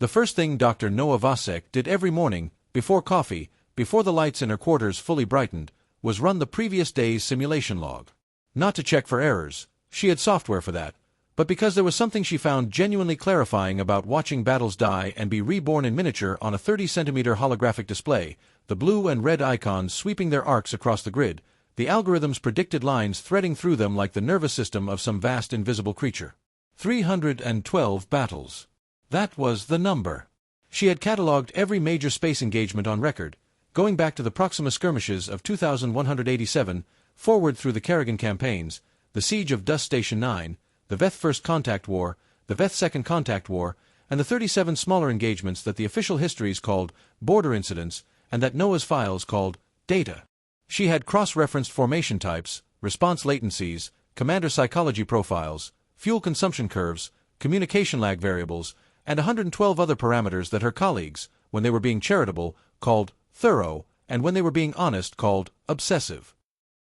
The first thing Dr. Noa Vasek did every morning, before coffee, before the lights in her quarters fully brightened, was run the previous day's simulation log. Not to check for errors, she had software for that, but because there was something she found genuinely clarifying about watching battles die and be reborn in miniature on a 30-centimeter holographic display, the blue and red icons sweeping their arcs across the grid, the algorithm's predicted lines threading through them like the nervous system of some vast invisible creature. 312 battles. That was the number. She had catalogued every major space engagement on record, going back to the Proxima skirmishes of 2187, forward through the Kerrigan campaigns, the siege of Dust Station 9, the Veth First Contact War, the Veth Second Contact War, and the 37 smaller engagements that the official histories called border incidents and that Noah's files called data. She had cross-referenced formation types, response latencies, commander psychology profiles, fuel consumption curves, communication lag variables, and 112 other parameters that her colleagues, when they were being charitable, called thorough, and when they were being honest, called obsessive.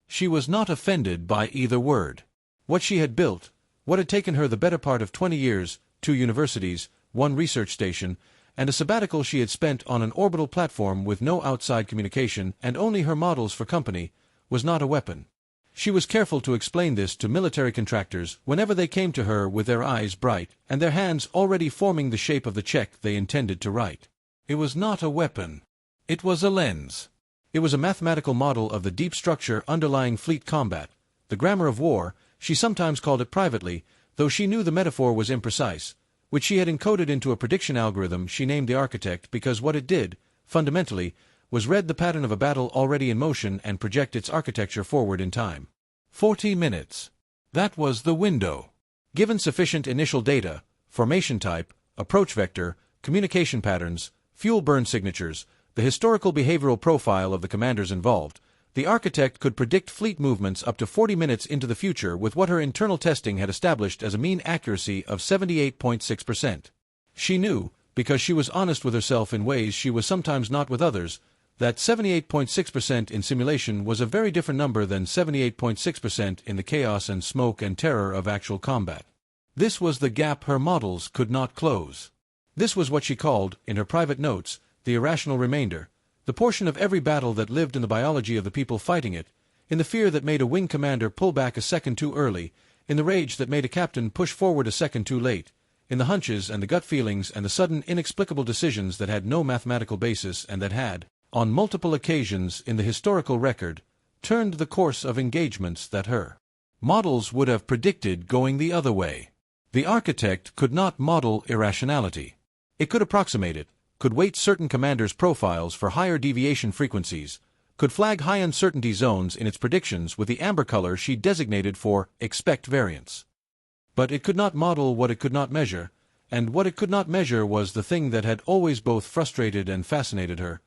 She was not offended by either word. What she had built, what had taken her the better part of 20 years, 2 universities, 1 research station, and a sabbatical she had spent on an orbital platform with no outside communication and only her models for company, was not a weapon. She was careful to explain this to military contractors whenever they came to her with their eyes bright and their hands already forming the shape of the check they intended to write. It was not a weapon. It was a lens. It was a mathematical model of the deep structure underlying fleet combat. The grammar of war, she sometimes called it privately, though she knew the metaphor was imprecise, which she had encoded into a prediction algorithm she named the architect because what it did, fundamentally, was read the pattern of a battle already in motion and project its architecture forward in time. 40 minutes. That was the window. Given sufficient initial data, formation type, approach vector, communication patterns, fuel burn signatures, the historical behavioral profile of the commanders involved, the architect could predict fleet movements up to 40 minutes into the future with what her internal testing had established as a mean accuracy of 78.6%. She knew, because she was honest with herself in ways she was sometimes not with others, that 78.6% in simulation was a very different number than 78.6% in the chaos and smoke and terror of actual combat. This was the gap her models could not close. This was what she called, in her private notes, the irrational remainder, the portion of every battle that lived in the biology of the people fighting it, in the fear that made a wing commander pull back a second too early, in the rage that made a captain push forward a second too late, in the hunches and the gut feelings and the sudden inexplicable decisions that had no mathematical basis and that had, on multiple occasions in the historical record, turned the course of engagements that her models would have predicted going the other way. The architect could not model irrationality. It could approximate it, could weight certain commanders' profiles for higher deviation frequencies, could flag high uncertainty zones in its predictions with the amber color she designated for expect variance. But it could not model what it could not measure, and what it could not measure was the thing that had always both frustrated and fascinated her,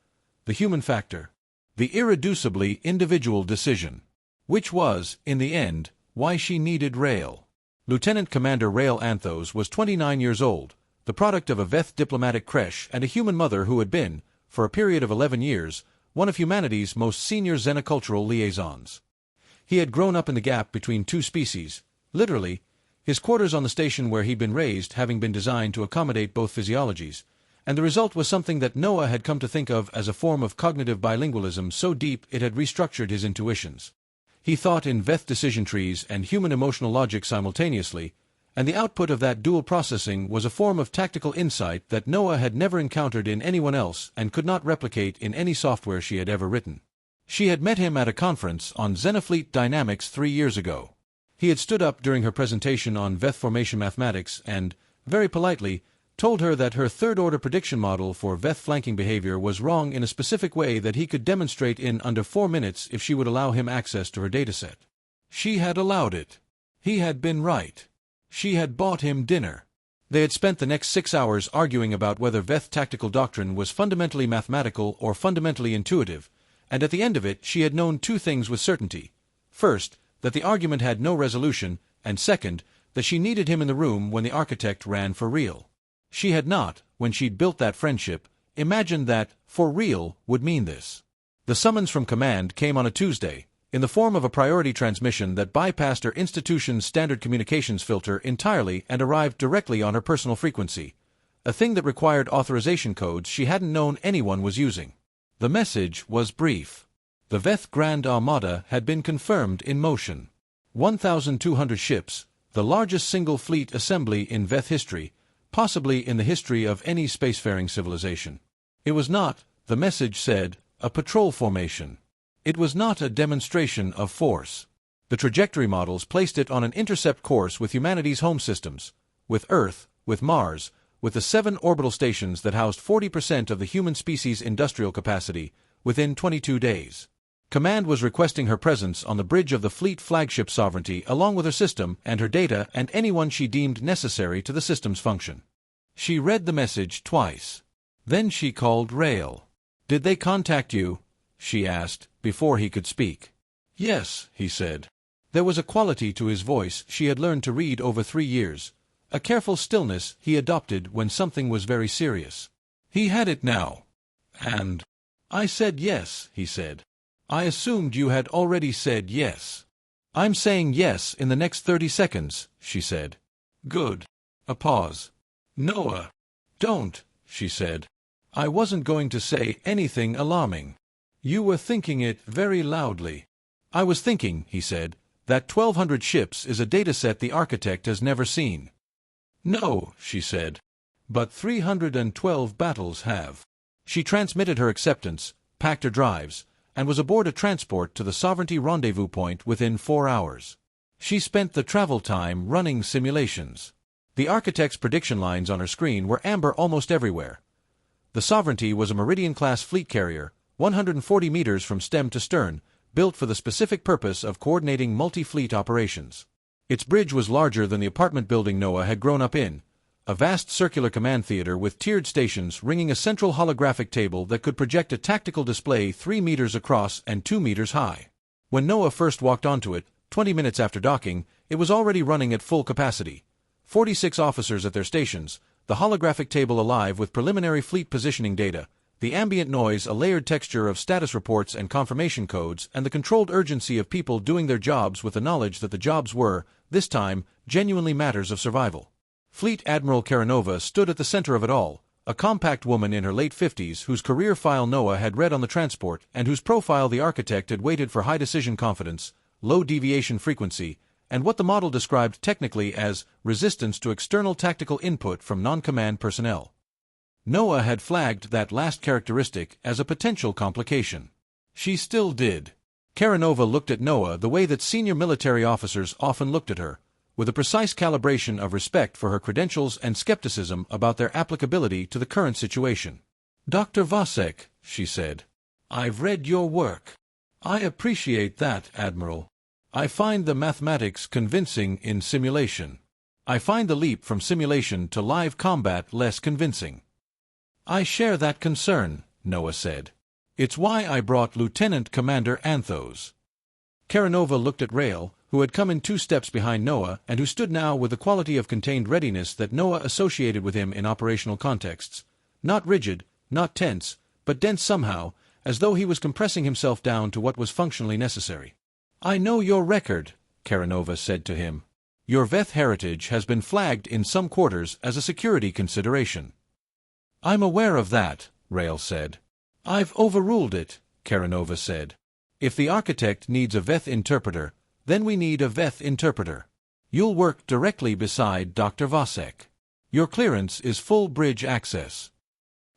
the human factor, the irreducibly individual decision, which was, in the end, why she needed Rail. Lieutenant Commander Rail Anthos was 29 years old, the product of a Veth diplomatic creche and a human mother who had been, for a period of 11 years, one of humanity's most senior xenocultural liaisons. He had grown up in the gap between two species, literally, his quarters on the station where he'd been raised having been designed to accommodate both physiologies, and the result was something that Noah had come to think of as a form of cognitive bilingualism so deep it had restructured his intuitions. He thought in Veth decision trees and human emotional logic simultaneously, and the output of that dual processing was a form of tactical insight that Noah had never encountered in anyone else and could not replicate in any software she had ever written. She had met him at a conference on Xenofleet Dynamics 3 years ago. He had stood up during her presentation on Veth formation mathematics and, very politely, told her that her third-order prediction model for Veth flanking behavior was wrong in a specific way that he could demonstrate in under 4 minutes if she would allow him access to her dataset. She had allowed it. He had been right. She had bought him dinner. They had spent the next 6 hours arguing about whether Veth tactical doctrine was fundamentally mathematical or fundamentally intuitive, and at the end of it she had known 2 things with certainty. First, that the argument had no resolution, and second, that she needed him in the room when the architect ran for real. She had not, when she'd built that friendship, imagined that for real would mean this. The summons from command came on a Tuesday, in the form of a priority transmission that bypassed her institution's standard communications filter entirely and arrived directly on her personal frequency, a thing that required authorization codes she hadn't known anyone was using. The message was brief. The Veth Grand Armada had been confirmed in motion. 1,200 ships, the largest single fleet assembly in Veth history, possibly in the history of any spacefaring civilization. It was not, the message said, a patrol formation. It was not a demonstration of force. The trajectory models placed it on an intercept course with humanity's home systems, with Earth, with Mars, with the 7 orbital stations that housed 40% of the human species' industrial capacity, within 22 days. Command was requesting her presence on the bridge of the fleet flagship Sovereignty along with her system and her data and anyone she deemed necessary to the system's function. She read the message twice. Then she called Rail. "Did they contact you?" she asked, before he could speak. "Yes," he said. There was a quality to his voice she had learned to read over 3 years, a careful stillness he adopted when something was very serious. He had it now. "And I said yes," he said. "I assumed you had already said yes." "I'm saying yes in the next 30 seconds, she said. "Good." A pause. "Noah." "Don't," she said. "I wasn't going to say anything alarming." "You were thinking it very loudly." "I was thinking," he said, "that 1,200 ships is a dataset the architect has never seen." "No," she said. "But 312 battles have." She transmitted her acceptance, packed her drives, and was aboard a transport to the Sovereignty rendezvous point within 4 hours. She spent the travel time running simulations. The architect's prediction lines on her screen were amber almost everywhere. The Sovereignty was a Meridian-class fleet carrier, 140 meters from stem to stern, built for the specific purpose of coordinating multi-fleet operations. Its bridge was larger than the apartment building Noah had grown up in, a vast circular command theater with tiered stations ringing a central holographic table that could project a tactical display 3 meters across and 2 meters high. When Noah first walked onto it, 20 minutes after docking, it was already running at full capacity. 46 officers at their stations, the holographic table alive with preliminary fleet positioning data, the ambient noise a layered texture of status reports and confirmation codes, and the controlled urgency of people doing their jobs with the knowledge that the jobs were, this time, genuinely matters of survival. Fleet Admiral Karanova stood at the center of it all, a compact woman in her late 50s whose career file Noah had read on the transport and whose profile the architect had weighted for high decision confidence, low deviation frequency, and what the model described technically as resistance to external tactical input from non-command personnel. Noah had flagged that last characteristic as a potential complication. She still did. Karanova looked at Noah the way that senior military officers often looked at her, with a precise calibration of respect for her credentials and skepticism about their applicability to the current situation. "Dr. Vasek," she said, "I've read your work. I appreciate that, Admiral. I find the mathematics convincing in simulation. I find the leap from simulation to live combat less convincing." "I share that concern," Noah said. "It's why I brought Lieutenant Commander Anthos." Karanova looked at Rail, who had come in 2 steps behind Noah and who stood now with the quality of contained readiness that Noah associated with him in operational contexts. Not rigid, not tense, but dense somehow, as though he was compressing himself down to what was functionally necessary. "I know your record," Karanova said to him. "Your Veth heritage has been flagged in some quarters as a security consideration." "I'm aware of that," Rail said. "I've overruled it," Karanova said. "If the architect needs a Veth interpreter, then we need a Veth interpreter. You'll work directly beside Dr. Vasek. Your clearance is full bridge access."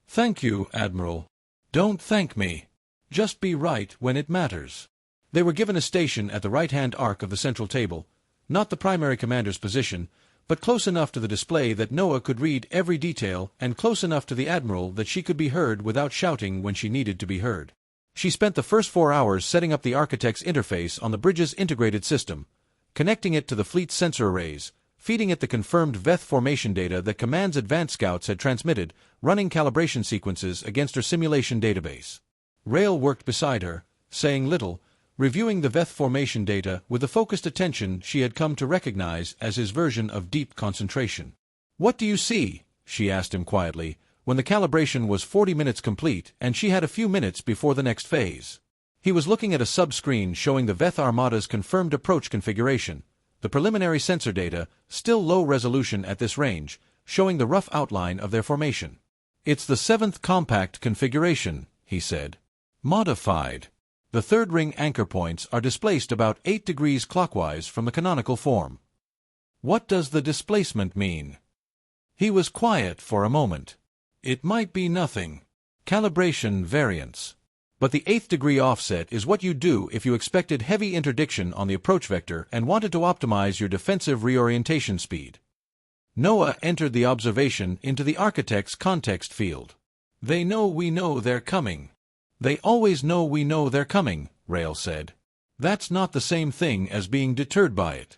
"Thank you, Admiral." "Don't thank me. Just be right when it matters." They were given a station at the right-hand arc of the central table, not the primary commander's position, but close enough to the display that Noah could read every detail and close enough to the Admiral that she could be heard without shouting when she needed to be heard. She spent the first 4 hours setting up the architect's interface on the bridge's integrated system, connecting it to the fleet's sensor arrays, feeding it the confirmed Veth formation data that Command's advanced scouts had transmitted, running calibration sequences against her simulation database. Rail worked beside her, saying little, reviewing the Veth formation data with the focused attention she had come to recognize as his version of deep concentration. "What do you see?" she asked him quietly, when the calibration was 40 minutes complete and she had a few minutes before the next phase. He was looking at a sub-screen showing the Veth Armada's confirmed approach configuration, the preliminary sensor data, still low resolution at this range, showing the rough outline of their formation. "It's the 7th compact configuration," he said. "Modified. The third ring anchor points are displaced about 8 degrees clockwise from the canonical form." "What does the displacement mean?" He was quiet for a moment. "It might be nothing. Calibration variance. But the 8th degree offset is what you'd do if you expected heavy interdiction on the approach vector and wanted to optimize your defensive reorientation speed." Noa entered the observation into the architect's context field. "They know we know they're coming." "They always know we know they're coming," Rail said. "That's not the same thing as being deterred by it."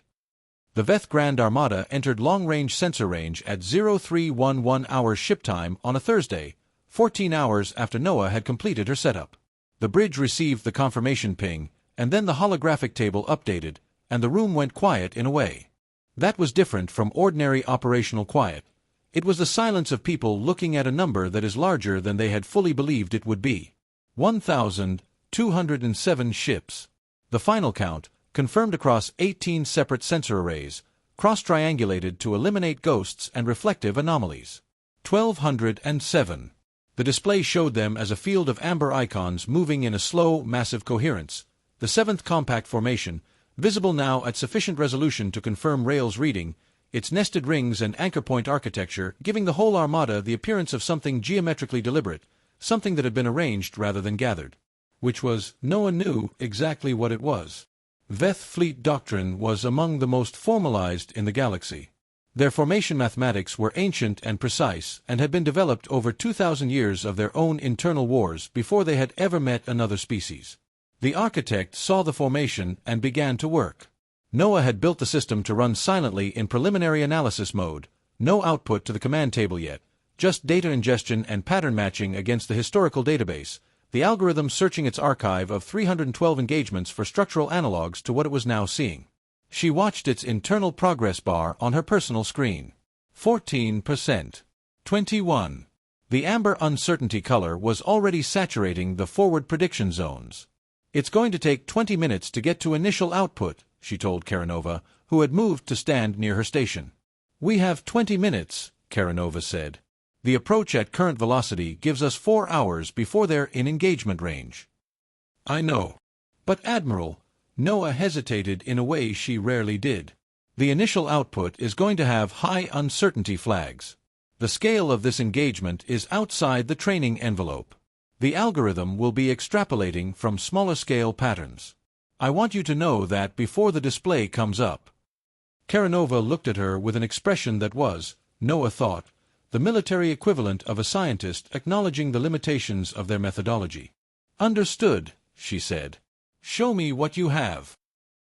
The Veth Grand Armada entered long-range sensor range at 0311 hours ship time on a Thursday, 14 hours after Noa had completed her setup. The bridge received the confirmation ping, and then the holographic table updated, and the room went quiet in a way. That was different from ordinary operational quiet. It was the silence of people looking at a number that is larger than they had fully believed it would be. 1,207 ships. The final count, confirmed across 18 separate sensor arrays, cross-triangulated to eliminate ghosts and reflective anomalies. 1,207. The display showed them as a field of amber icons moving in a slow, massive coherence. The 7th compact formation, visible now at sufficient resolution to confirm Rail's reading, its nested rings and anchor point architecture giving the whole armada the appearance of something geometrically deliberate, something that had been arranged rather than gathered. Which was, Noa knew exactly what it was. Veth fleet doctrine was among the most formalized in the galaxy. Their formation mathematics were ancient and precise and had been developed over 2,000 years of their own internal wars before they had ever met another species. The architect saw the formation and began to work. Noa had built the system to run silently in preliminary analysis mode, no output to the command table yet, just data ingestion and pattern matching against the historical database, the algorithm searching its archive of 312 engagements for structural analogs to what it was now seeing. She watched its internal progress bar on her personal screen. 14%. 21. The amber uncertainty color was already saturating the forward prediction zones. "It's going to take 20 minutes to get to initial output," she told Karanova, who had moved to stand near her station. "We have 20 minutes, Karanova said. "The approach at current velocity gives us 4 hours before they're in engagement range." "I know. But Admiral," Noa hesitated in a way she rarely did. "The initial output is going to have high uncertainty flags. The scale of this engagement is outside the training envelope. The algorithm will be extrapolating from smaller scale patterns. I want you to know that before the display comes up." Karanova looked at her with an expression that was, Noa thought, the military equivalent of a scientist acknowledging the limitations of their methodology. "Understood," she said. "Show me what you have."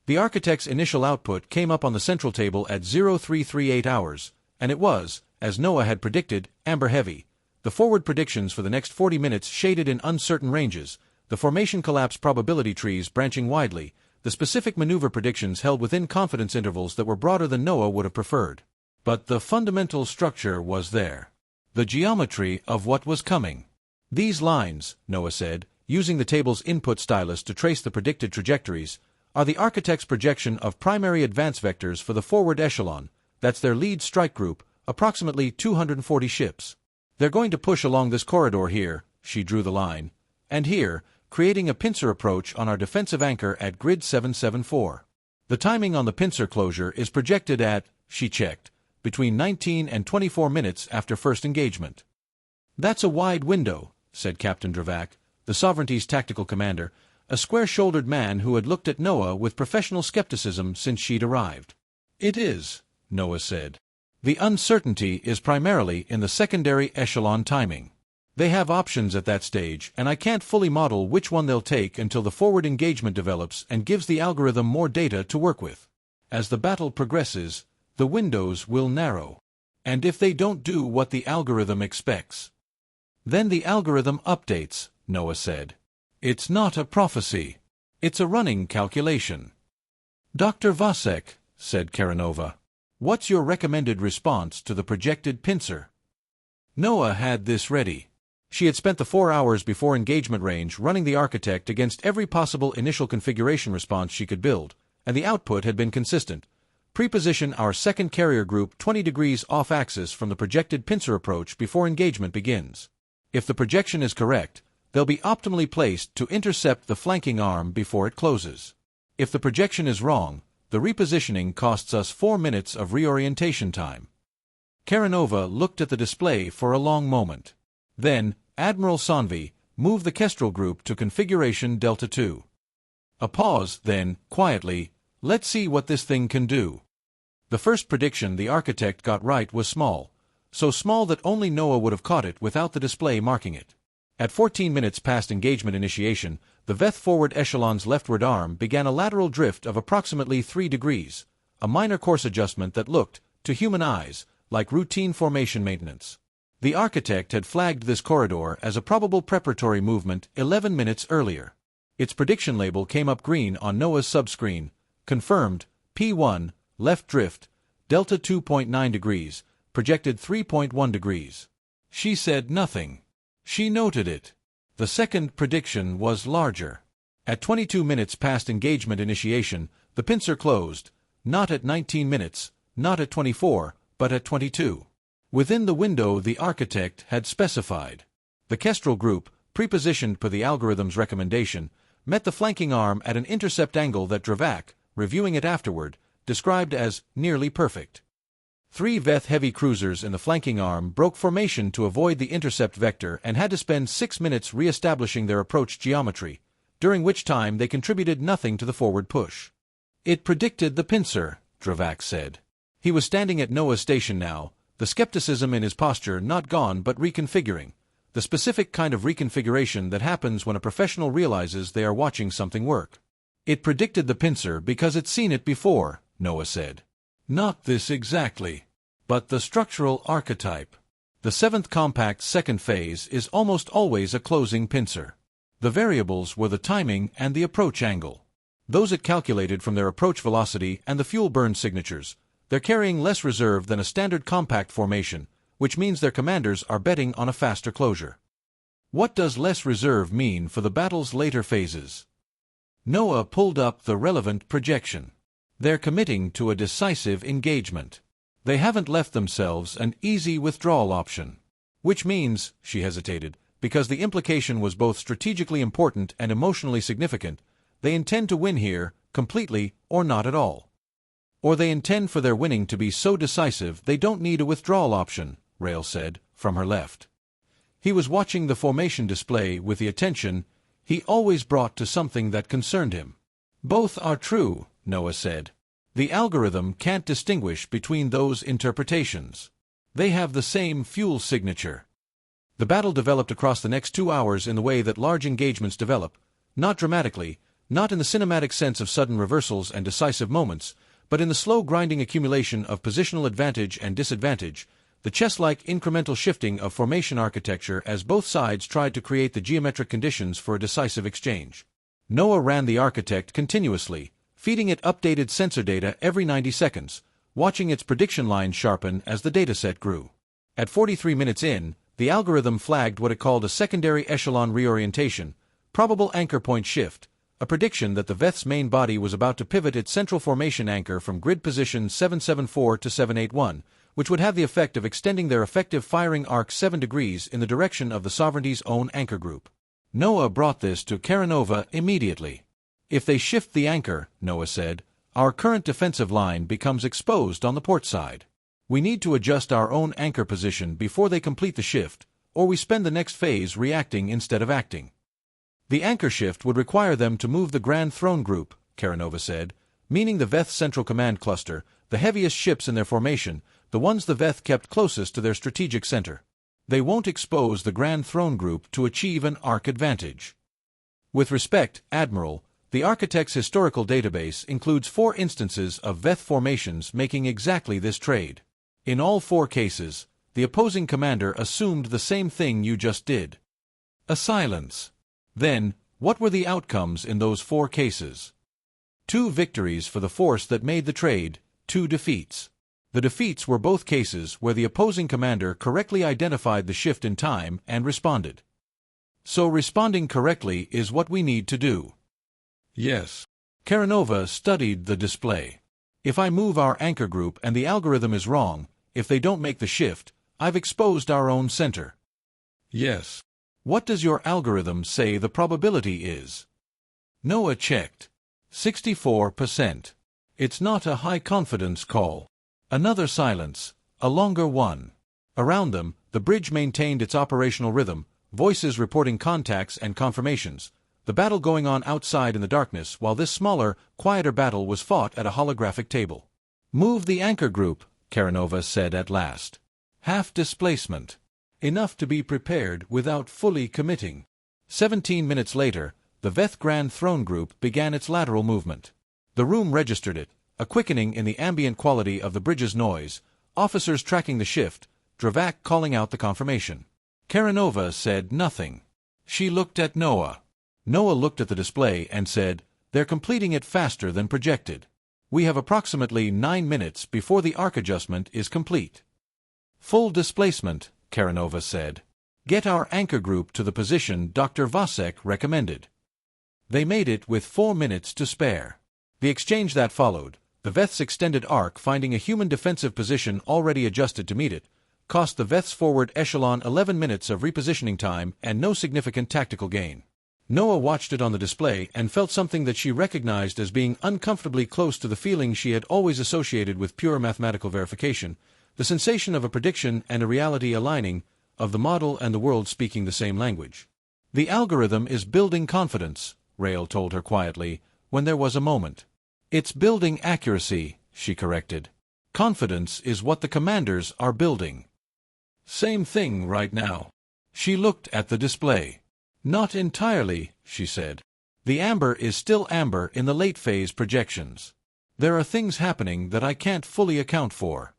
The architect's initial output came up on the central table at 0338 hours, and it was, as Noa had predicted, amber-heavy. The forward predictions for the next 40 minutes shaded in uncertain ranges, the formation collapse probability trees branching widely, the specific maneuver predictions held within confidence intervals that were broader than Noa would have preferred. But the fundamental structure was there. The geometry of what was coming. "These lines," Noa said, using the table's input stylus to trace the predicted trajectories, "are the architect's projection of primary advance vectors for the forward echelon, that's their lead strike group, approximately 240 ships. They're going to push along this corridor here," she drew the line, "and here, creating a pincer approach on our defensive anchor at grid 774. The timing on the pincer closure is projected at," she checked, "between 19 and 24 minutes after first engagement." "That's a wide window," said Captain Dravak, the Sovereignty's tactical commander, a square-shouldered man who had looked at Noa with professional skepticism since she'd arrived. "It is," Noa said. "The uncertainty is primarily in the secondary echelon timing. They have options at that stage, and I can't fully model which one they'll take until the forward engagement develops and gives the algorithm more data to work with. As the battle progresses, the windows will narrow. And if they don't do what the algorithm expects, then the algorithm updates," Noa said. "It's not a prophecy. It's a running calculation." "Dr. Vasek," said Karanova, "what's your recommended response to the projected pincer?" Noa had this ready. She had spent the 4 hours before engagement range running the architect against every possible initial configuration response she could build, and the output had been consistent. Preposition our second carrier group 20 degrees off-axis from the projected pincer approach before engagement begins. If the projection is correct, they'll be optimally placed to intercept the flanking arm before it closes. If the projection is wrong, the repositioning costs us 4 minutes of reorientation time. Karanova looked at the display for a long moment. Then, Admiral Sanvi moved the Kestrel group to configuration Delta 2. A pause, then, quietly, let's see what this thing can do. The first prediction the architect got right was small, so small that only Noa would have caught it without the display marking it. At 14 minutes past engagement initiation, the Veth forward echelon's leftward arm began a lateral drift of approximately 3 degrees, a minor course adjustment that looked, to human eyes, like routine formation maintenance. The architect had flagged this corridor as a probable preparatory movement 11 minutes earlier. Its prediction label came up green on Noa's subscreen, confirmed, P1, left drift, delta 2.9 degrees, projected 3.1 degrees. She said nothing. She noted it. The second prediction was larger. At 22 minutes past engagement initiation, the pincer closed, not at 19 minutes, not at 24, but at 22. Within the window the architect had specified. The Kestrel group, prepositioned per the algorithm's recommendation, met the flanking arm at an intercept angle that Dravak, reviewing it afterward, described as nearly perfect. 3 Veth heavy cruisers in the flanking arm broke formation to avoid the intercept vector and had to spend 6 minutes re-establishing their approach geometry, during which time they contributed nothing to the forward push. It predicted the pincer, Dravak said. He was standing at Noah's station now, the skepticism in his posture not gone but reconfiguring, the specific kind of reconfiguration that happens when a professional realizes they are watching something work. It predicted the pincer because it's seen it before, Noa said. Not this exactly, but the structural archetype. The 7th compact's second phase is almost always a closing pincer. The variables were the timing and the approach angle. Those it calculated from their approach velocity and the fuel burn signatures. They're carrying less reserve than a standard compact formation, which means their commanders are betting on a faster closure. What does less reserve mean for the battle's later phases? Noa pulled up the relevant projection. They're committing to a decisive engagement. They haven't left themselves an easy withdrawal option. Which means, she hesitated, because the implication was both strategically important and emotionally significant, they intend to win here, completely or not at all. Or they intend for their winning to be so decisive they don't need a withdrawal option, Rail said, from her left. He was watching the formation display with the attention he always brought to something that concerned him. Both are true, Noa said. The algorithm can't distinguish between those interpretations. They have the same fuel signature. The battle developed across the next 2 hours in the way that large engagements develop, not dramatically, not in the cinematic sense of sudden reversals and decisive moments, but in the slow grinding accumulation of positional advantage and disadvantage, the chess-like incremental shifting of formation architecture as both sides tried to create the geometric conditions for a decisive exchange. Noa ran the architect continuously, feeding it updated sensor data every 90 seconds, watching its prediction line sharpen as the dataset grew. At 43 minutes in, the algorithm flagged what it called a secondary echelon reorientation, probable anchor point shift, a prediction that the Veth's main body was about to pivot its central formation anchor from grid position 774 to 781, which would have the effect of extending their effective firing arc 7 degrees in the direction of the sovereignty's own anchor group. Noa brought this to Karanova immediately. If they shift the anchor, Noa said, our current defensive line becomes exposed on the port side. We need to adjust our own anchor position before they complete the shift, or we spend the next phase reacting instead of acting. The anchor shift would require them to move the Grand Throne Group, Karanova said, meaning the Veth Central Command Cluster, the heaviest ships in their formation, the ones the Veth kept closest to their strategic center. They won't expose the Grand Throne Group to achieve an arc advantage. With respect, Admiral, the architect's historical database includes 4 instances of Veth formations making exactly this trade. In all 4 cases, the opposing commander assumed the same thing you just did. A silence. Then, what were the outcomes in those 4 cases? 2 victories for the force that made the trade, 2 defeats. The defeats were both cases where the opposing commander correctly identified the shift in time and responded. So responding correctly is what we need to do. Yes. Karanova studied the display. If I move our anchor group and the algorithm is wrong, if they don't make the shift, I've exposed our own center. Yes. What does your algorithm say the probability is? Noa checked. 64%. It's not a high-confidence call. Another silence, a longer one. Around them, the bridge maintained its operational rhythm, voices reporting contacts and confirmations, the battle going on outside in the darkness while this smaller, quieter battle was fought at a holographic table. Move the anchor group, Karanova said at last. Half displacement. Enough to be prepared without fully committing. 17 minutes later, the Veth Grand Throne group began its lateral movement. The room registered it, a quickening in the ambient quality of the bridge's noise, officers tracking the shift, Dravak calling out the confirmation. Karanova said nothing. She looked at Noa. Noa looked at the display and said, "They're completing it faster than projected. We have approximately 9 minutes before the arc adjustment is complete." "Full displacement," Karanova said. "Get our anchor group to the position Dr. Vasek recommended." They made it with 4 minutes to spare. The exchange that followed, the Veth's extended arc finding a human defensive position already adjusted to meet it, cost the Veth's forward echelon 11 minutes of repositioning time and no significant tactical gain. Noa watched it on the display and felt something that she recognized as being uncomfortably close to the feeling she had always associated with pure mathematical verification, the sensation of a prediction and a reality aligning, of the model and the world speaking the same language. "The algorithm is building confidence," Rael told her quietly, when there was a moment. "It's building accuracy," she corrected. "Confidence is what the commanders are building." "Same thing right now." She looked at the display. "Not entirely," she said. "The amber is still amber in the late-phase projections. There are things happening that I can't fully account for."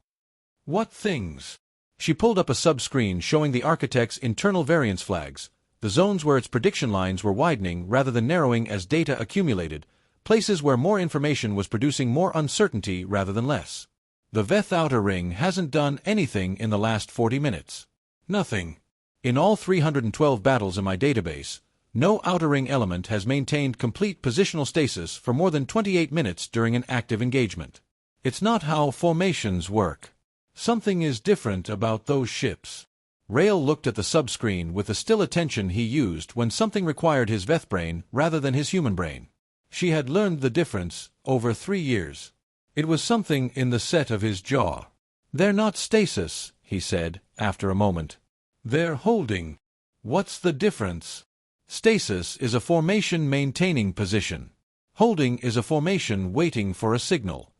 "What things?" She pulled up a sub-screen showing the architect's internal variance flags, the zones where its prediction lines were widening rather than narrowing as data accumulated, places where more information was producing more uncertainty rather than less. "The Veth outer ring hasn't done anything in the last 40 minutes. Nothing. In all 312 battles in my database, no outer ring element has maintained complete positional stasis for more than 28 minutes during an active engagement. It's not how formations work. Something is different about those ships." Rael looked at the sub-screen with the still attention he used when something required his Veth brain rather than his human brain. She had learned the difference over 3 years. It was something in the set of his jaw. "They're not stasis," he said, after a moment. "They're holding." "What's the difference?" "Stasis is a formation-maintaining position. Holding is a formation waiting for a signal."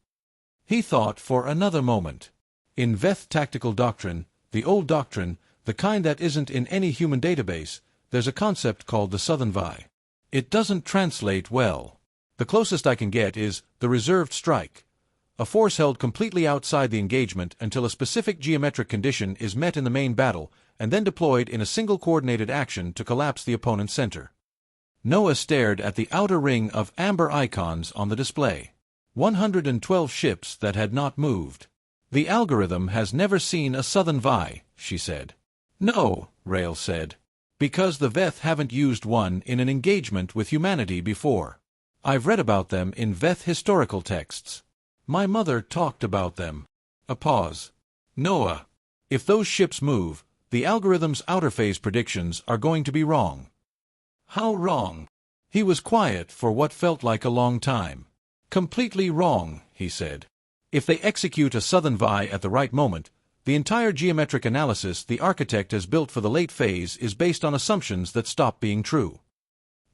He thought for another moment. In Veth tactical doctrine, the old doctrine, the kind that isn't in any human database, there's a concept called the Southern Vi. It doesn't translate well. The closest I can get is the reserved strike. A force held completely outside the engagement until a specific geometric condition is met in the main battle, and then deployed in a single coordinated action to collapse the opponent's center. Noa stared at the outer ring of amber icons on the display. 112 ships that had not moved. "The algorithm has never seen a Southern Vi," she said. "No," Rael said. "Because the Veth haven't used one in an engagement with humanity before. I've read about them in Veth historical texts. My mother talked about them." A pause. "Noa, if those ships move, the algorithm's outer phase predictions are going to be wrong." "How wrong?" He was quiet for what felt like a long time. "Completely wrong," he said. "If they execute a Southern Vi at the right moment, the entire geometric analysis the architect has built for the late phase is based on assumptions that stop being true."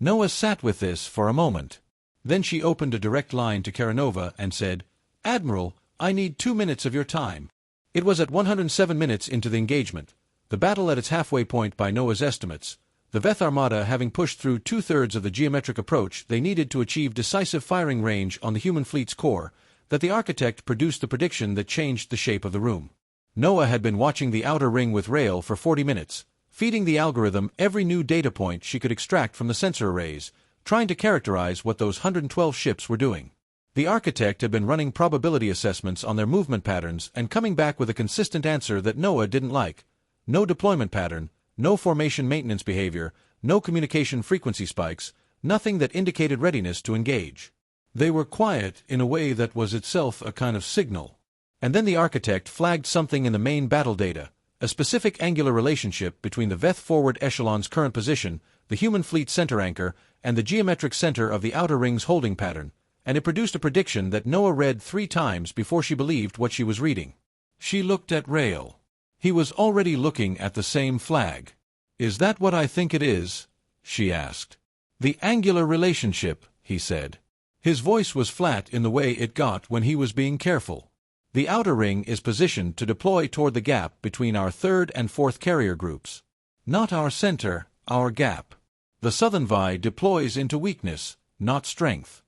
Noa sat with this for a moment. Then she opened a direct line to Karanova and said, "Admiral, I need 2 minutes of your time." It was at 107 minutes into the engagement, the battle at its halfway point by Noah's estimates, the Veth Armada having pushed through 2/3 of the geometric approach they needed to achieve decisive firing range on the human fleet's core, that the architect produced the prediction that changed the shape of the room. Noa had been watching the outer ring with Rael for 40 minutes, feeding the algorithm every new data point she could extract from the sensor arrays, trying to characterize what those 112 ships were doing. The architect had been running probability assessments on their movement patterns and coming back with a consistent answer that Noa didn't like. No deployment pattern, no formation maintenance behavior, no communication frequency spikes, nothing that indicated readiness to engage. They were quiet in a way that was itself a kind of signal. And then the architect flagged something in the main battle data, a specific angular relationship between the Veth forward echelon's current position, the human fleet center anchor, and the geometric center of the outer ring's holding pattern, and it produced a prediction that Noa read 3 times before she believed what she was reading. She looked at Rael. He was already looking at the same flag. "Is that what I think it is?" she asked. "The angular relationship," he said. His voice was flat in the way it got when he was being careful. "The outer ring is positioned to deploy toward the gap between our 3rd and 4th carrier groups. Not our center, our gap. The southern Vi deploys into weakness, not strength."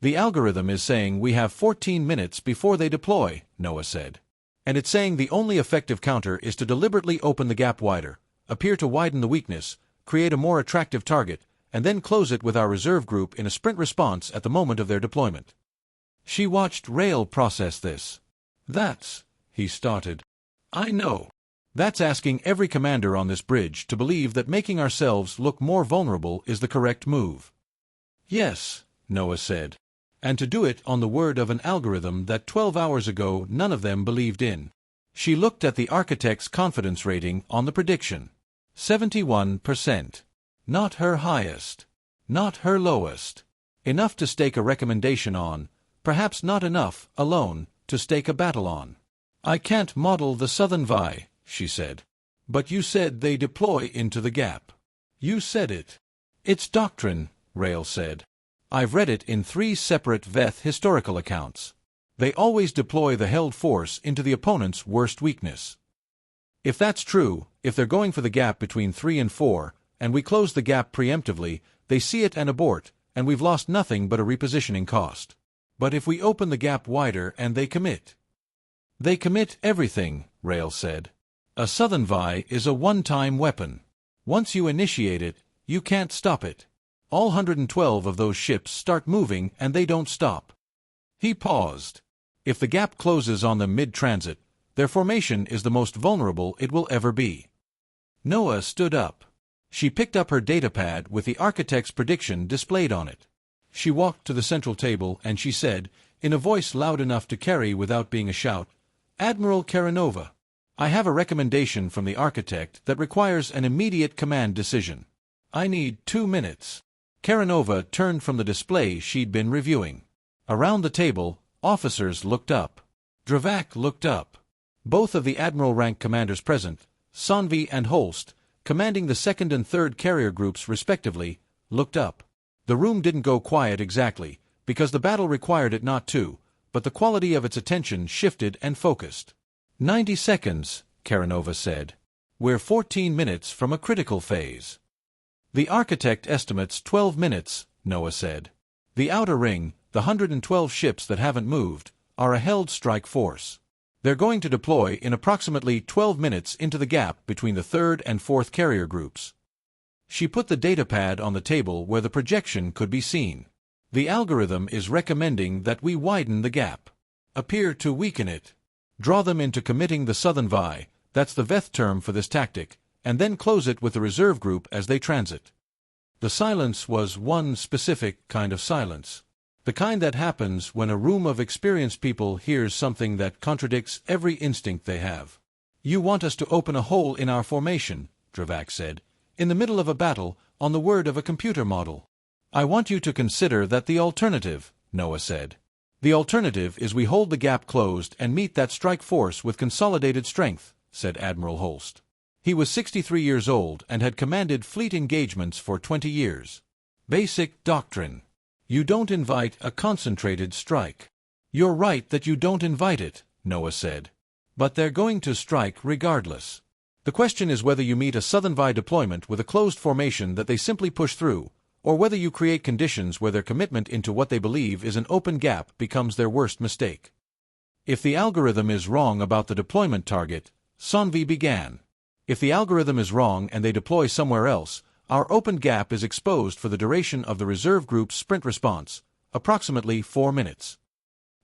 "The algorithm is saying we have 14 minutes before they deploy," Noa said. "And it's saying the only effective counter is to deliberately open the gap wider, appear to widen the weakness, create a more attractive target, and then close it with our reserve group in a sprint response at the moment of their deployment." She watched Rael process this. "That's," he started. "I know. That's asking every commander on this bridge to believe that making ourselves look more vulnerable is the correct move." "Yes," Noa said. "And to do it on the word of an algorithm that 12 hours ago none of them believed in." She looked at the architect's confidence rating on the prediction. 71%. Not her highest. Not her lowest. Enough to stake a recommendation on, perhaps not enough, alone, to stake a battle on. "I can't model the southern Vi," she said. "But you said they deploy into the gap." "You said it." "It's doctrine," Rael said. "I've read it in 3 separate Veth historical accounts. They always deploy the held force into the opponent's worst weakness. If that's true, if they're going for the gap between 3 and 4, and we close the gap preemptively, they see it and abort, and we've lost nothing but a repositioning cost. But if we open the gap wider and they commit..." "They commit everything," Rael said. "A southern Vi is a one-time weapon. Once you initiate it, you can't stop it. All 112 of those ships start moving and they don't stop." He paused. "If the gap closes on them mid-transit, their formation is the most vulnerable it will ever be." Noa stood up. She picked up her datapad with the architect's prediction displayed on it. She walked to the central table and she said, in a voice loud enough to carry without being a shout, "Admiral Karanova, I have a recommendation from the architect that requires an immediate command decision. I need 2 minutes." Karanova turned from the display she'd been reviewing. Around the table, officers looked up. Dravak looked up. Both of the admiral-rank commanders present, Sanvi and Holst, commanding the 2nd and 3rd carrier groups respectively, looked up. The room didn't go quiet exactly, because the battle required it not to, but the quality of its attention shifted and focused. 90 seconds, Karanova said. "We're 14 minutes from a critical phase." "The architect estimates 12 minutes, Noa said. "The outer ring, the 112 ships that haven't moved, are a held strike force. They're going to deploy in approximately 12 minutes into the gap between the 3rd and 4th carrier groups." She put the datapad on the table where the projection could be seen. "The algorithm is recommending that we widen the gap. Appear to weaken it. Draw them into committing the southern Vi, that's the Veth term for this tactic, and then close it with the reserve group as they transit." The silence was one specific kind of silence. The kind that happens when a room of experienced people hears something that contradicts every instinct they have. "You want us to open a hole in our formation," Dravak said, "in the middle of a battle, on the word of a computer model." "I want you to consider that the alternative," Noa said. "The alternative is we hold the gap closed and meet that strike force with consolidated strength," said Admiral Holst. He was 63 years old and had commanded fleet engagements for 20 years. "Basic doctrine. You don't invite a concentrated strike." "You're right that you don't invite it," Noa said. "But they're going to strike regardless. The question is whether you meet a Southern Vi deployment with a closed formation that they simply push through, or whether you create conditions where their commitment into what they believe is an open gap becomes their worst mistake." "If the algorithm is wrong about the deployment target," Sanvi began. "If the algorithm is wrong and they deploy somewhere else, our open gap is exposed for the duration of the reserve group's sprint response, approximately 4 minutes.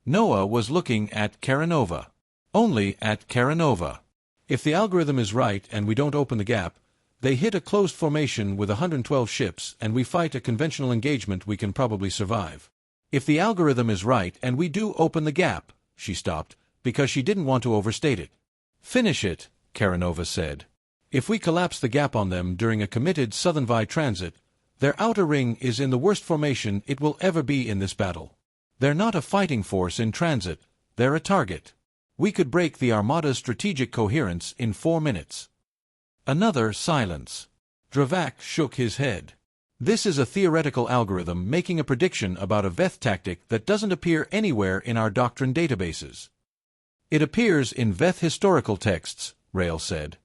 Noa was looking at Karanova. Only at Karanova. "If the algorithm is right and we don't open the gap, they hit a closed formation with 112 ships and we fight a conventional engagement we can probably survive. If the algorithm is right and we do open the gap, she stopped, because she didn't want to overstate it. Finish it, Karanova said. If we collapse the gap on them during a committed Southern Vi transit, their outer ring is in the worst formation it will ever be in this battle. They're not a fighting force in transit, they're a target. We could break the Armada's strategic coherence in 4 minutes. Another silence. Dravak shook his head. This is a theoretical algorithm making a prediction about a Veth tactic that doesn't appear anywhere in our doctrine databases. It appears in Veth historical texts, Rael said.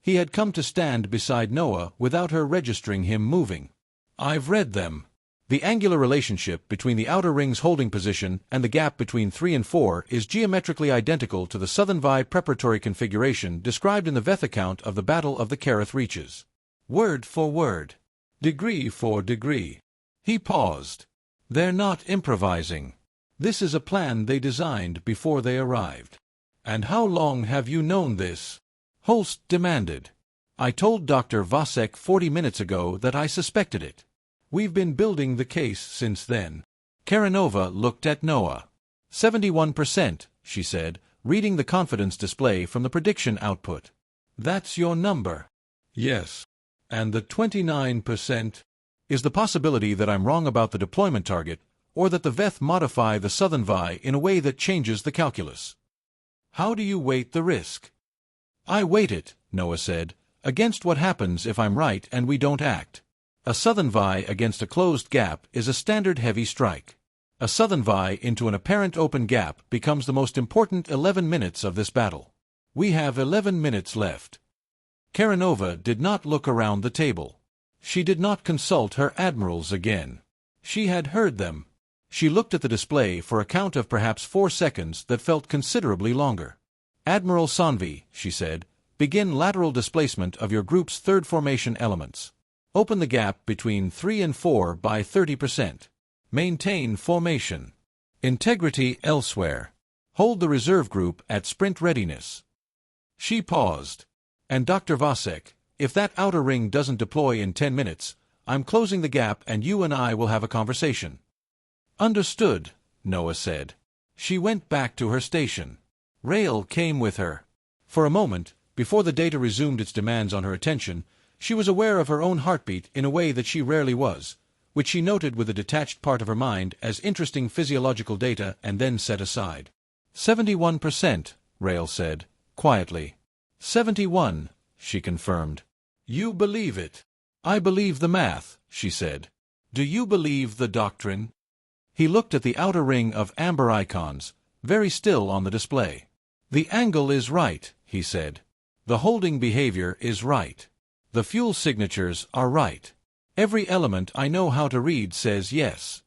He had come to stand beside Noa without her registering him moving. I've read them. The angular relationship between the outer ring's holding position and the gap between 3 and 4 is geometrically identical to the Southern Vi preparatory configuration described in the Veth account of the Battle of the Kereth Reaches. Word for word. Degree for degree. He paused. They're not improvising. This is a plan they designed before they arrived. And how long have you known this? Holst demanded. I told Dr. Vasek 40 minutes ago that I suspected it. We've been building the case since then. Karanova looked at Noa. 71%, she said, reading the confidence display from the prediction output. That's your number. Yes. And the 29% is the possibility that I'm wrong about the deployment target, or that the Veth modify the Southern Vi in a way that changes the calculus. How do you weight the risk? I weight it, Noa said, against what happens if I'm right and we don't act. A Southern Vi against a closed gap is a standard heavy strike. A Southern Vi into an apparent open gap becomes the most important 11 minutes of this battle. We have 11 minutes left. Karanova did not look around the table. She did not consult her admirals again. She had heard them. She looked at the display for a count of perhaps 4 seconds that felt considerably longer. Admiral Sanvi, she said, begin lateral displacement of your group's third formation elements. Open the gap between 3 and 4 by 30%. Maintain formation. Integrity elsewhere. Hold the reserve group at sprint readiness. She paused. And Dr. Vasek, if that outer ring doesn't deploy in 10 minutes, I'm closing the gap and you and I will have a conversation. Understood, Noa said. She went back to her station. Rael came with her. For a moment, before the data resumed its demands on her attention, she was aware of her own heartbeat in a way that she rarely was, which she noted with a detached part of her mind as interesting physiological data and then set aside. 71%, Rael said, quietly. 71, she confirmed. You believe it. I believe the math, she said. Do you believe the doctrine? He looked at the outer ring of amber icons, very still on the display. The angle is right, he said. The holding behavior is right. The fuel signatures are right. Every element I know how to read says yes.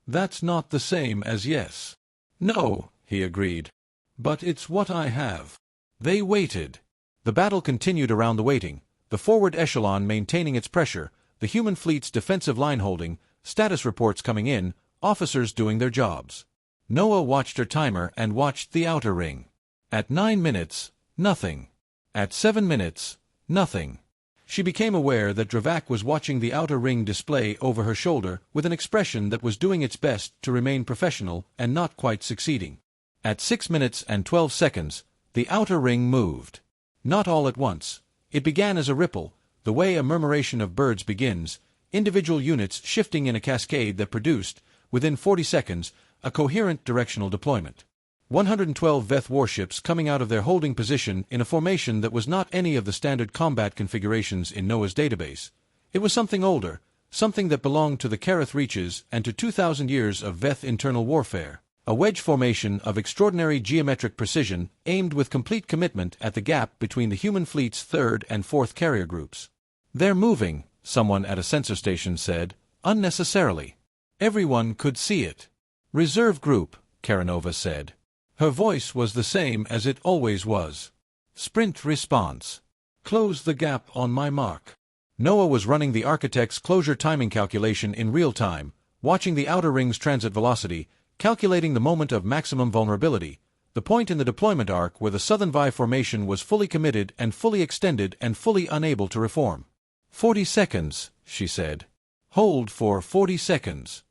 That's not the same as yes. No, he agreed. But it's what I have. They waited. The battle continued around the waiting, the forward echelon maintaining its pressure, the human fleet's defensive line holding, status reports coming in, officers doing their jobs. Noa watched her timer and watched the outer ring. At 9 minutes, nothing. At 7 minutes, nothing. She became aware that Dravak was watching the outer ring display over her shoulder with an expression that was doing its best to remain professional and not quite succeeding. At 6 minutes and 12 seconds, the outer ring moved. Not all at once. It began as a ripple, the way a murmuration of birds begins, individual units shifting in a cascade that produced, within 40 seconds, a coherent directional deployment. 112 Veth warships coming out of their holding position in a formation that was not any of the standard combat configurations in Noa's database. It was something older, something that belonged to the Kereth Reaches and to 2,000 years of Veth internal warfare. A wedge formation of extraordinary geometric precision aimed with complete commitment at the gap between the human fleet's third and fourth carrier groups. They're moving, someone at a sensor station said, unnecessarily. Everyone could see it. Reserve group, Karanova said. Her voice was the same as it always was. Sprint response. Close the gap on my mark. Noa was running the architect's closure timing calculation in real time, watching the outer ring's transit velocity, calculating the moment of maximum vulnerability, the point in the deployment arc where the Southern Vi formation was fully committed and fully extended and fully unable to reform. 40 seconds, she said. Hold for 40 seconds.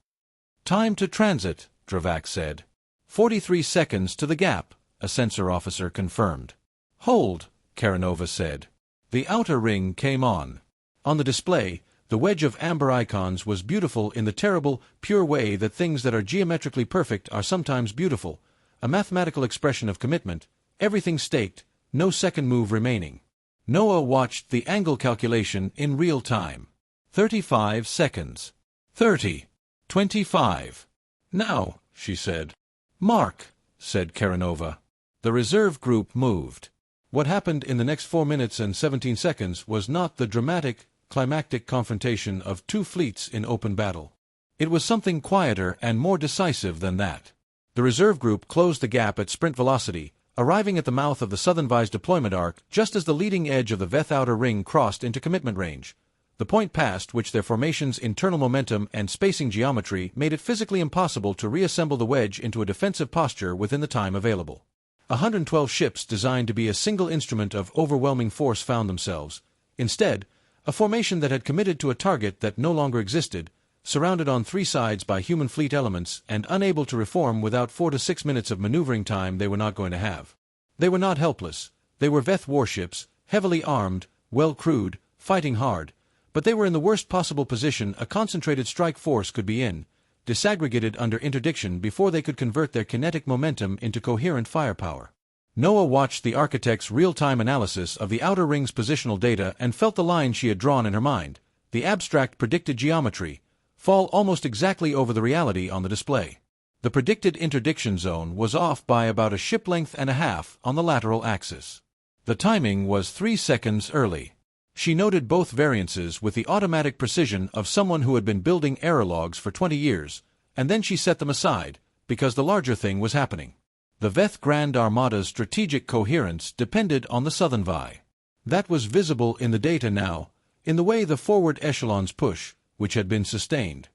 Time to transit, Dravak said. 43 seconds to the gap, a sensor officer confirmed. Hold, Karanova said. The outer ring came on. On the display, the wedge of amber icons was beautiful in the terrible, pure way that things that are geometrically perfect are sometimes beautiful, a mathematical expression of commitment, everything staked, no second move remaining. Noa watched the angle calculation in real time. 35 seconds. 30. 25. Now, she said. Mark, said Karanova. The reserve group moved. What happened in the next 4 minutes and 17 seconds was not the dramatic, climactic confrontation of two fleets in open battle. It was something quieter and more decisive than that. The reserve group closed the gap at sprint velocity, arriving at the mouth of the Southern Vi's deployment arc just as the leading edge of the Veth outer ring crossed into commitment range, the point past which their formation's internal momentum and spacing geometry made it physically impossible to reassemble the wedge into a defensive posture within the time available. 112 ships designed to be a single instrument of overwhelming force found themselves, instead, a formation that had committed to a target that no longer existed, surrounded on three sides by human fleet elements and unable to reform without 4 to 6 minutes of maneuvering time they were not going to have. They were not helpless. They were Veth warships, heavily armed, well crewed, fighting hard, but they were in the worst possible position a concentrated strike force could be in, disaggregated under interdiction before they could convert their kinetic momentum into coherent firepower. Noa watched the architect's real-time analysis of the outer ring's positional data and felt the line she had drawn in her mind, the abstract predicted geometry, fall almost exactly over the reality on the display. The predicted interdiction zone was off by about a ship length and a half on the lateral axis. The timing was 3 seconds early. She noted both variances with the automatic precision of someone who had been building error logs for 20 years, and then she set them aside, because the larger thing was happening. The Veth Grand Armada's strategic coherence depended on the Southern Vi. That was visible in the data now, in the way the forward echelon's push, which had been sustained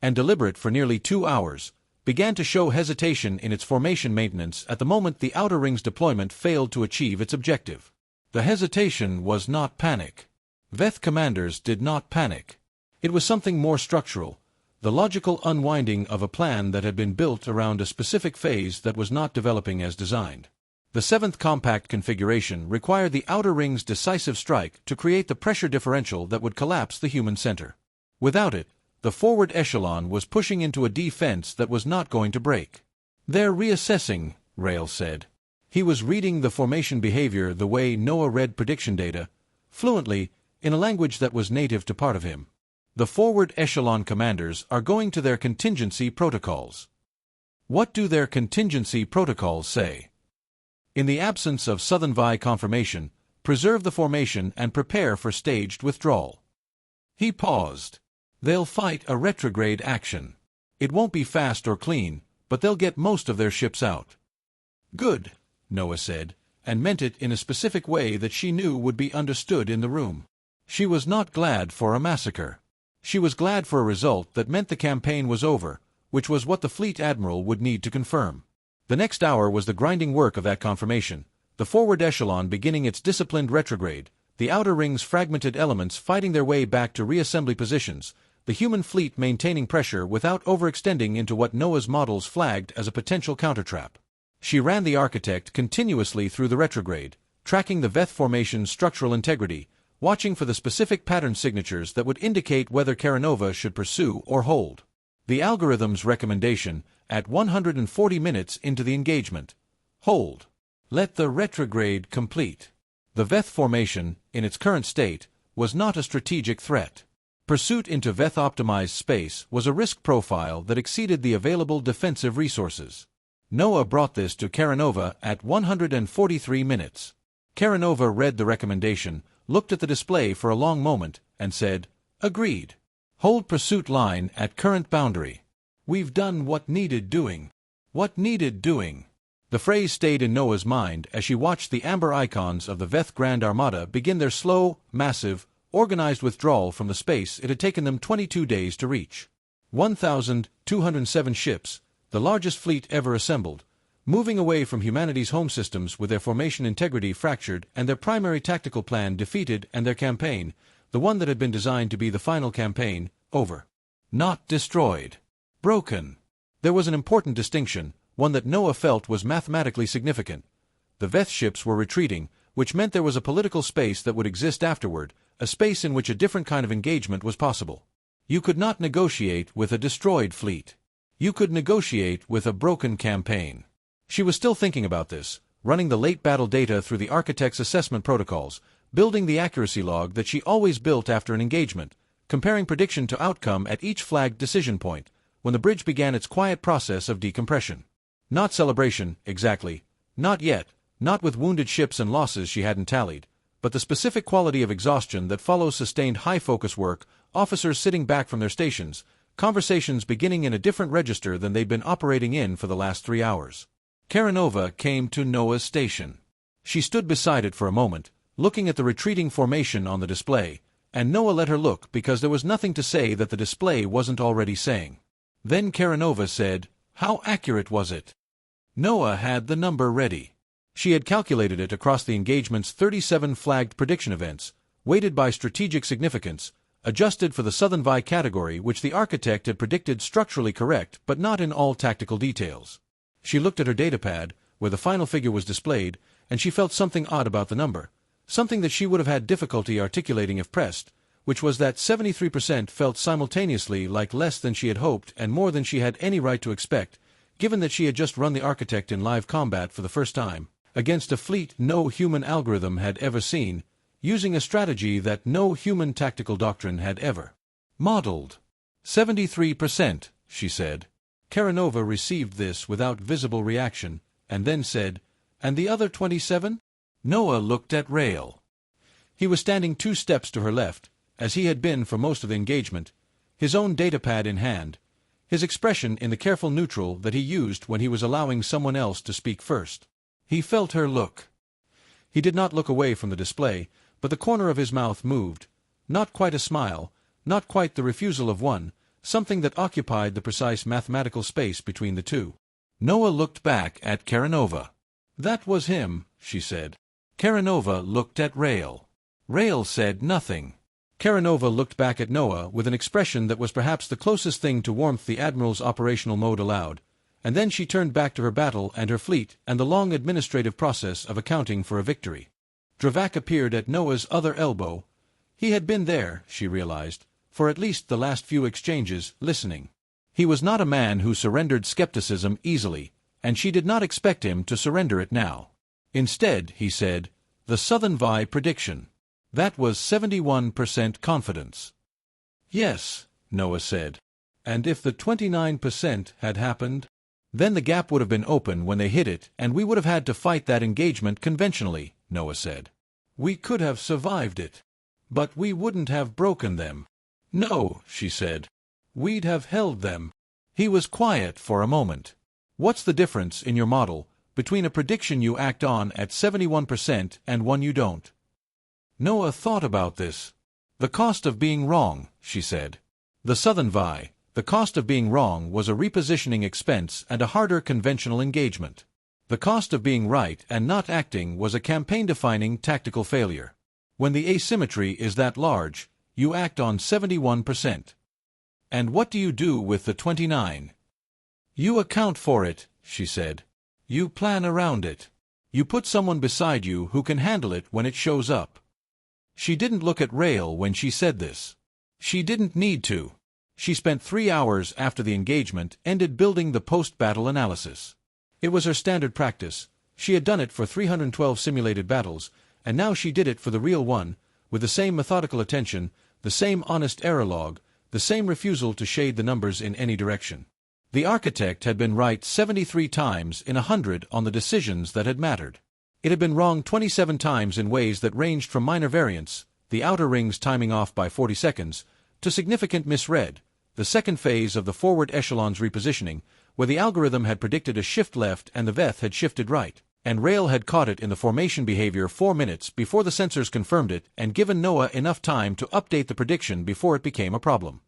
and deliberate for nearly 2 hours, began to show hesitation in its formation maintenance at the moment the outer ring's deployment failed to achieve its objective. The hesitation was not panic. Veth commanders did not panic. It was something more structural, the logical unwinding of a plan that had been built around a specific phase that was not developing as designed. The 7th compact configuration required the outer ring's decisive strike to create the pressure differential that would collapse the human center. Without it, the forward echelon was pushing into a defense that was not going to break. They're reassessing, Rail said. He was reading the formation behavior the way Noa read prediction data, fluently, in a language that was native to part of him. The forward echelon commanders are going to their contingency protocols. What do their contingency protocols say? In the absence of Southern Vi confirmation, preserve the formation and prepare for staged withdrawal. He paused. They'll fight a retrograde action. It won't be fast or clean, but they'll get most of their ships out. Good, Noa said, and meant it in a specific way that she knew would be understood in the room. She was not glad for a massacre. She was glad for a result that meant the campaign was over, which was what the fleet admiral would need to confirm. The next hour was the grinding work of that confirmation, the forward echelon beginning its disciplined retrograde, the outer ring's fragmented elements fighting their way back to reassembly positions, the human fleet maintaining pressure without overextending into what Noa's models flagged as a potential countertrap. She ran the architect continuously through the retrograde, tracking the Veth formation's structural integrity, watching for the specific pattern signatures that would indicate whether Karanova should pursue or hold. The algorithm's recommendation, at 140 minutes into the engagement: hold. Let the retrograde complete. The Veth formation, in its current state, was not a strategic threat. Pursuit into Veth-optimized space was a risk profile that exceeded the available defensive resources. Noa brought this to Karanova at 143 minutes. Karanova read the recommendation, looked at the display for a long moment, and said, "Agreed. Hold pursuit line at current boundary. We've done what needed doing." What needed doing? The phrase stayed in Noa's mind as she watched the amber icons of the Veth Grand Armada begin their slow, massive, organized withdrawal from the space it had taken them 22 days to reach. 1,207 ships, the largest fleet ever assembled, moving away from humanity's home systems with their formation integrity fractured and their primary tactical plan defeated and their campaign, the one that had been designed to be the final campaign, over. Not destroyed. Broken. There was an important distinction, one that Noah felt was mathematically significant. The Veth ships were retreating, which meant there was a political space that would exist afterward, a space in which a different kind of engagement was possible. You could not negotiate with a destroyed fleet. You could negotiate with a broken campaign. She was still thinking about this, running the late battle data through the architect's assessment protocols, building the accuracy log that she always built after an engagement, comparing prediction to outcome at each flagged decision point, when the bridge began its quiet process of decompression. Not celebration, exactly. Not yet, not with wounded ships and losses she hadn't tallied, but the specific quality of exhaustion that follows sustained high-focus work, officers sitting back from their stations, conversations beginning in a different register than they'd been operating in for the last 3 hours. Karanova came to Noah's station. She stood beside it for a moment, looking at the retreating formation on the display, and Noah let her look because there was nothing to say that the display wasn't already saying. Then Karanova said, "How accurate was it?" Noah had the number ready. She had calculated it across the engagement's 37 flagged prediction events, weighted by strategic significance, adjusted for the Southern Vi category which the architect had predicted structurally correct but not in all tactical details. She looked at her datapad, where the final figure was displayed, and she felt something odd about the number, something that she would have had difficulty articulating if pressed, which was that 73% felt simultaneously like less than she had hoped and more than she had any right to expect, given that she had just run the architect in live combat for the first time, against a fleet no human algorithm had ever seen, using a strategy that no human tactical doctrine had ever modeled. 73%, she said. Karanova received this without visible reaction, and then said, "And the other 27? Noah looked at Rael. He was standing 2 steps to her left, as he had been for most of the engagement, his own datapad in hand, his expression in the careful neutral that he used when he was allowing someone else to speak first. He felt her look. He did not look away from the display, but the corner of his mouth moved, not quite a smile, not quite the refusal of one, something that occupied the precise mathematical space between the two. Noah looked back at Karanova. "That was him," she said. Karanova looked at Rael. Rael said nothing. Karanova looked back at Noah with an expression that was perhaps the closest thing to warmth the Admiral's operational mode allowed, and then she turned back to her battle and her fleet and the long administrative process of accounting for a victory. Dravak appeared at Noah's other elbow. He had been there, she realized, for at least the last few exchanges, listening. He was not a man who surrendered skepticism easily, and she did not expect him to surrender it now. Instead, he said, "The Southern Vi prediction." That was 71% confidence. "Yes," Noah said. "And if the 29% had happened? Then the gap would have been open when they hit it, and we would have had to fight that engagement conventionally," Noah said. "We could have survived it. But we wouldn't have broken them." "No," she said. "We'd have held them." He was quiet for a moment. "What's the difference in your model between a prediction you act on at 71% and one you don't?" Noah thought about this. "The cost of being wrong," she said. The Southern Vi, the cost of being wrong was a repositioning expense and a harder conventional engagement. The cost of being right and not acting was a campaign-defining tactical failure. When the asymmetry is that large, you act on 71%. And what do you do with the 29? "You account for it," she said. "You plan around it. You put someone beside you who can handle it when it shows up." She didn't look at Rael when she said this. She didn't need to. She spent 3 hours after the engagement ended building the post-battle analysis. It was her standard practice. She had done it for 312 simulated battles, and now she did it for the real one, with the same methodical attention, the same honest error log, the same refusal to shade the numbers in any direction. The architect had been right 73 times in 100 on the decisions that had mattered. It had been wrong 27 times in ways that ranged from minor variance, the outer rings timing off by 40 seconds, to significant misread, the second phase of the forward echelon's repositioning, where the algorithm had predicted a shift left and the Veth had shifted right, and Rael had caught it in the formation behavior 4 minutes before the sensors confirmed it and given Noah enough time to update the prediction before it became a problem.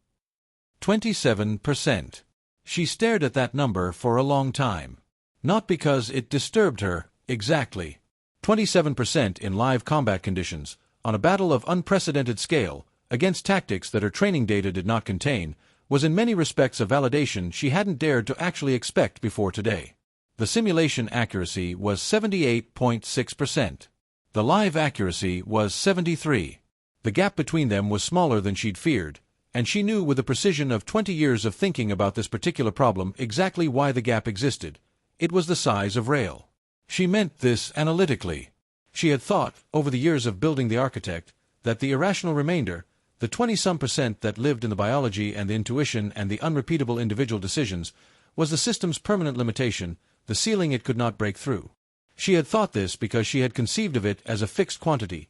27%. She stared at that number for a long time. Not because it disturbed her, exactly. 27% in live combat conditions, on a battle of unprecedented scale, against tactics that her training data did not contain, was in many respects a validation she hadn't dared to actually expect before today. The simulation accuracy was 78.6%. The live accuracy was 73%. The gap between them was smaller than she'd feared, and she knew with the precision of 20 years of thinking about this particular problem exactly why the gap existed. It was the size of rail. She meant this analytically. She had thought, over the years of building the architect, that the irrational remainder, the 20-some% that lived in the biology and the intuition and the unrepeatable individual decisions, was the system's permanent limitation, the ceiling it could not break through. She had thought this because she had conceived of it as a fixed quantity,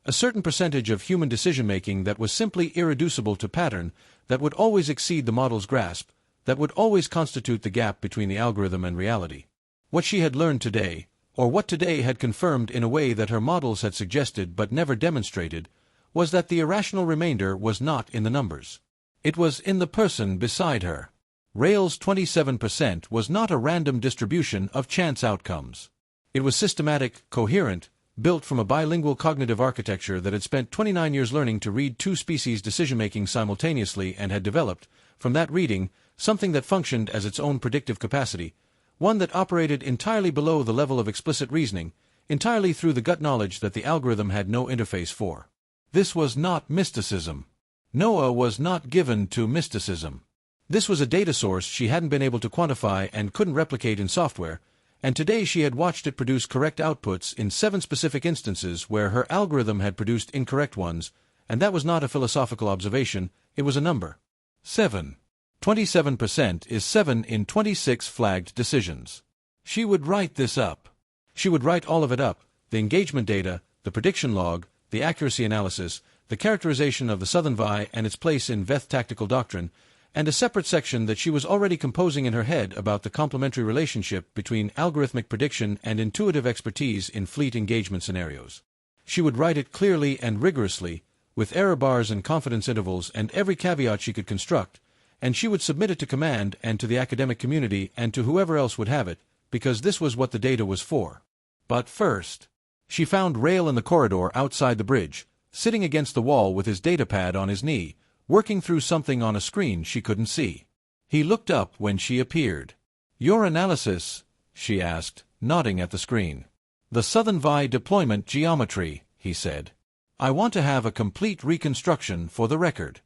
a certain percentage of human decision-making that was simply irreducible to pattern, that would always exceed the model's grasp, that would always constitute the gap between the algorithm and reality. What she had learned today, or what today had confirmed in a way that her models had suggested but never demonstrated, was that the irrational remainder was not in the numbers. It was in the person beside her. Rail's 27% was not a random distribution of chance outcomes. It was systematic, coherent, built from a bilingual cognitive architecture that had spent 29 years learning to read two species' decision-making simultaneously and had developed, from that reading, something that functioned as its own predictive capacity, one that operated entirely below the level of explicit reasoning, entirely through the gut knowledge that the algorithm had no interface for. This was not mysticism. Noa was not given to mysticism. This was a data source she hadn't been able to quantify and couldn't replicate in software, and today she had watched it produce correct outputs in 7 specific instances where her algorithm had produced incorrect ones, and that was not a philosophical observation, it was a number. 7. 27% is 7 in 26 flagged decisions. She would write this up. She would write all of it up, the engagement data, the prediction log, the accuracy analysis, the characterization of the Southern Vi and its place in Veth tactical doctrine, and a separate section that she was already composing in her head about the complementary relationship between algorithmic prediction and intuitive expertise in fleet engagement scenarios. She would write it clearly and rigorously, with error bars and confidence intervals and every caveat she could construct, and she would submit it to command and to the academic community and to whoever else would have it, because this was what the data was for. But first, she found Rail in the corridor outside the bridge, sitting against the wall with his datapad on his knee, working through something on a screen she couldn't see. He looked up when she appeared. "Your analysis?" she asked, nodding at the screen. "The Southern Vi deployment geometry," he said. "I want to have a complete reconstruction for the record."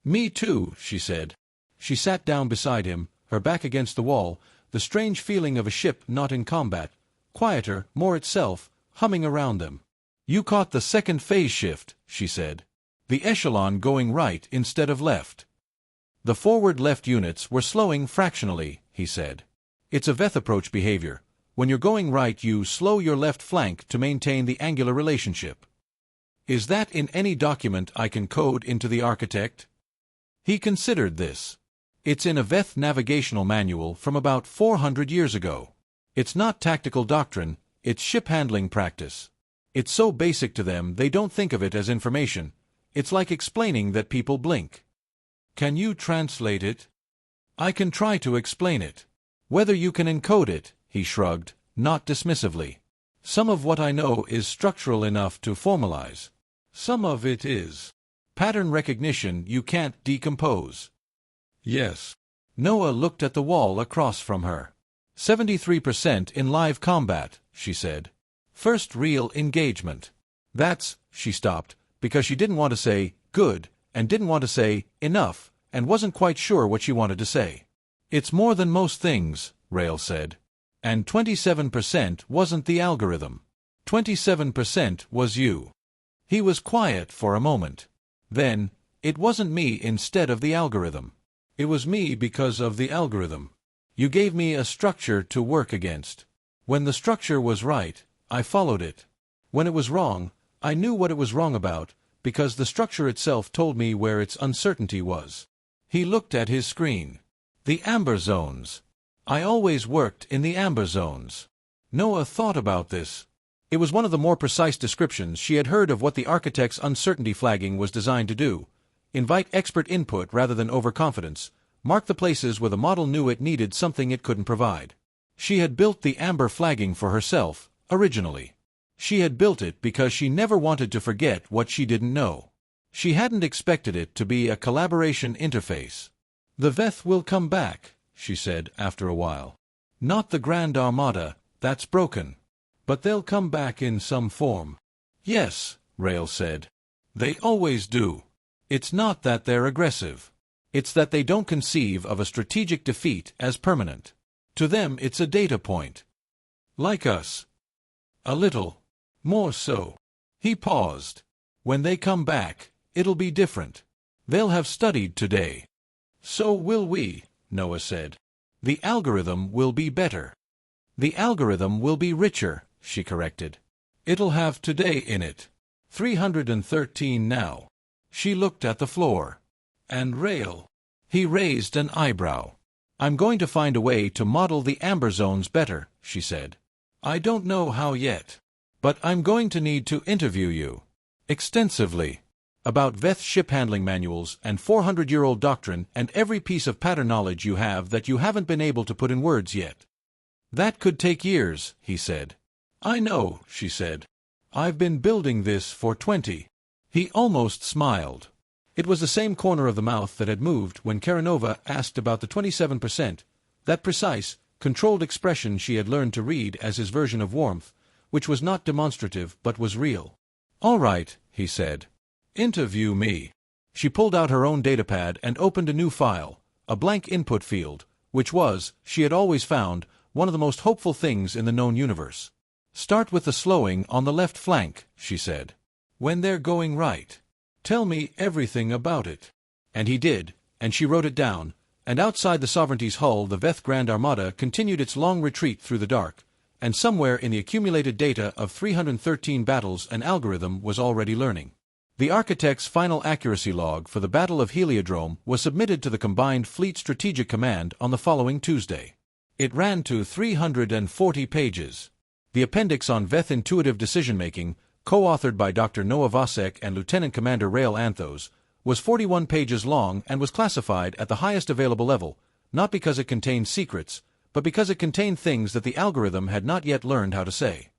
"Me too," she said. She sat down beside him, her back against the wall, the strange feeling of a ship not in combat, quieter, more itself, humming around them. "You caught the second phase shift," she said. "The echelon going right instead of left." "The forward left units were slowing fractionally," he said. "It's a Veth approach behavior. When you're going right you slow your left flank to maintain the angular relationship." "Is that in any document I can code into the architect?" He considered this. "It's in a Veth navigational manual from about 400 years ago. It's not tactical doctrine, it's ship handling practice. It's so basic to them they don't think of it as information. It's like explaining that people blink." "Can you translate it?" "I can try to explain it. Whether you can encode it," he shrugged, not dismissively. "Some of what I know is structural enough to formalize. Some of it is. Pattern recognition you can't decompose." "Yes." Noa looked at the wall across from her. 73% in live combat, she said. "First real engagement." "That's," she stopped, because she didn't want to say, "good," and didn't want to say, "enough," and wasn't quite sure what she wanted to say. "It's more than most things," Rail said. "And 27% wasn't the algorithm. 27% was you." He was quiet for a moment. Then, "It wasn't me instead of the algorithm. It was me because of the algorithm. You gave me a structure to work against. When the structure was right, I followed it. When it was wrong, I knew what it was wrong about, because the structure itself told me where its uncertainty was." He looked at his screen. "The amber zones. I always worked in the amber zones." Noa thought about this. It was one of the more precise descriptions she had heard of what the architect's uncertainty flagging was designed to do. Invite expert input rather than overconfidence. Mark the places where the model knew it needed something it couldn't provide. She had built the amber flagging for herself, originally. She had built it because she never wanted to forget what she didn't know. She hadn't expected it to be a collaboration interface. "The Veth will come back," she said after a while. "Not the Grand Armada, that's broken. But they'll come back in some form." "Yes," Rail said. "They always do. It's not that they're aggressive. It's that they don't conceive of a strategic defeat as permanent. To them it's a data point. Like us. A little. More so." He paused. "When they come back, it'll be different. They'll have studied today." "So will we," Noa said. "The algorithm will be better." "The algorithm will be richer," she corrected. "It'll have today in it. 313 now." She looked at the floor. "And Rail." He raised an eyebrow. "I'm going to find a way to model the amber zones better," she said. "I don't know how yet. But I'm going to need to interview you. Extensively. About Veth ship handling manuals and 400-year-old doctrine and every piece of pattern knowledge you have that you haven't been able to put in words yet." "That could take years," he said. "I know," she said. "I've been building this for 20. He almost smiled. It was the same corner of the mouth that had moved when Karanova asked about the 27%, that precise, controlled expression she had learned to read as his version of warmth, which was not demonstrative but was real. "All right," he said. "Interview me." She pulled out her own datapad and opened a new file, a blank input field, which was, she had always found, one of the most hopeful things in the known universe. "Start with the slowing on the left flank," she said. "When they're going right. Tell me everything about it." And he did, and she wrote it down, and outside the Sovereignty's hull the Veth Grand Armada continued its long retreat through the dark, and somewhere in the accumulated data of 313 battles an algorithm was already learning. The architect's final accuracy log for the Battle of Heliodrome was submitted to the Combined Fleet Strategic Command on the following Tuesday. It ran to 340 pages. The appendix on Veth intuitive decision-making, co-authored by Dr. Noa Vasek and Lieutenant Commander Rail Anthos, was 41 pages long and was classified at the highest available level, not because it contained secrets, but because it contained things that the algorithm had not yet learned how to say.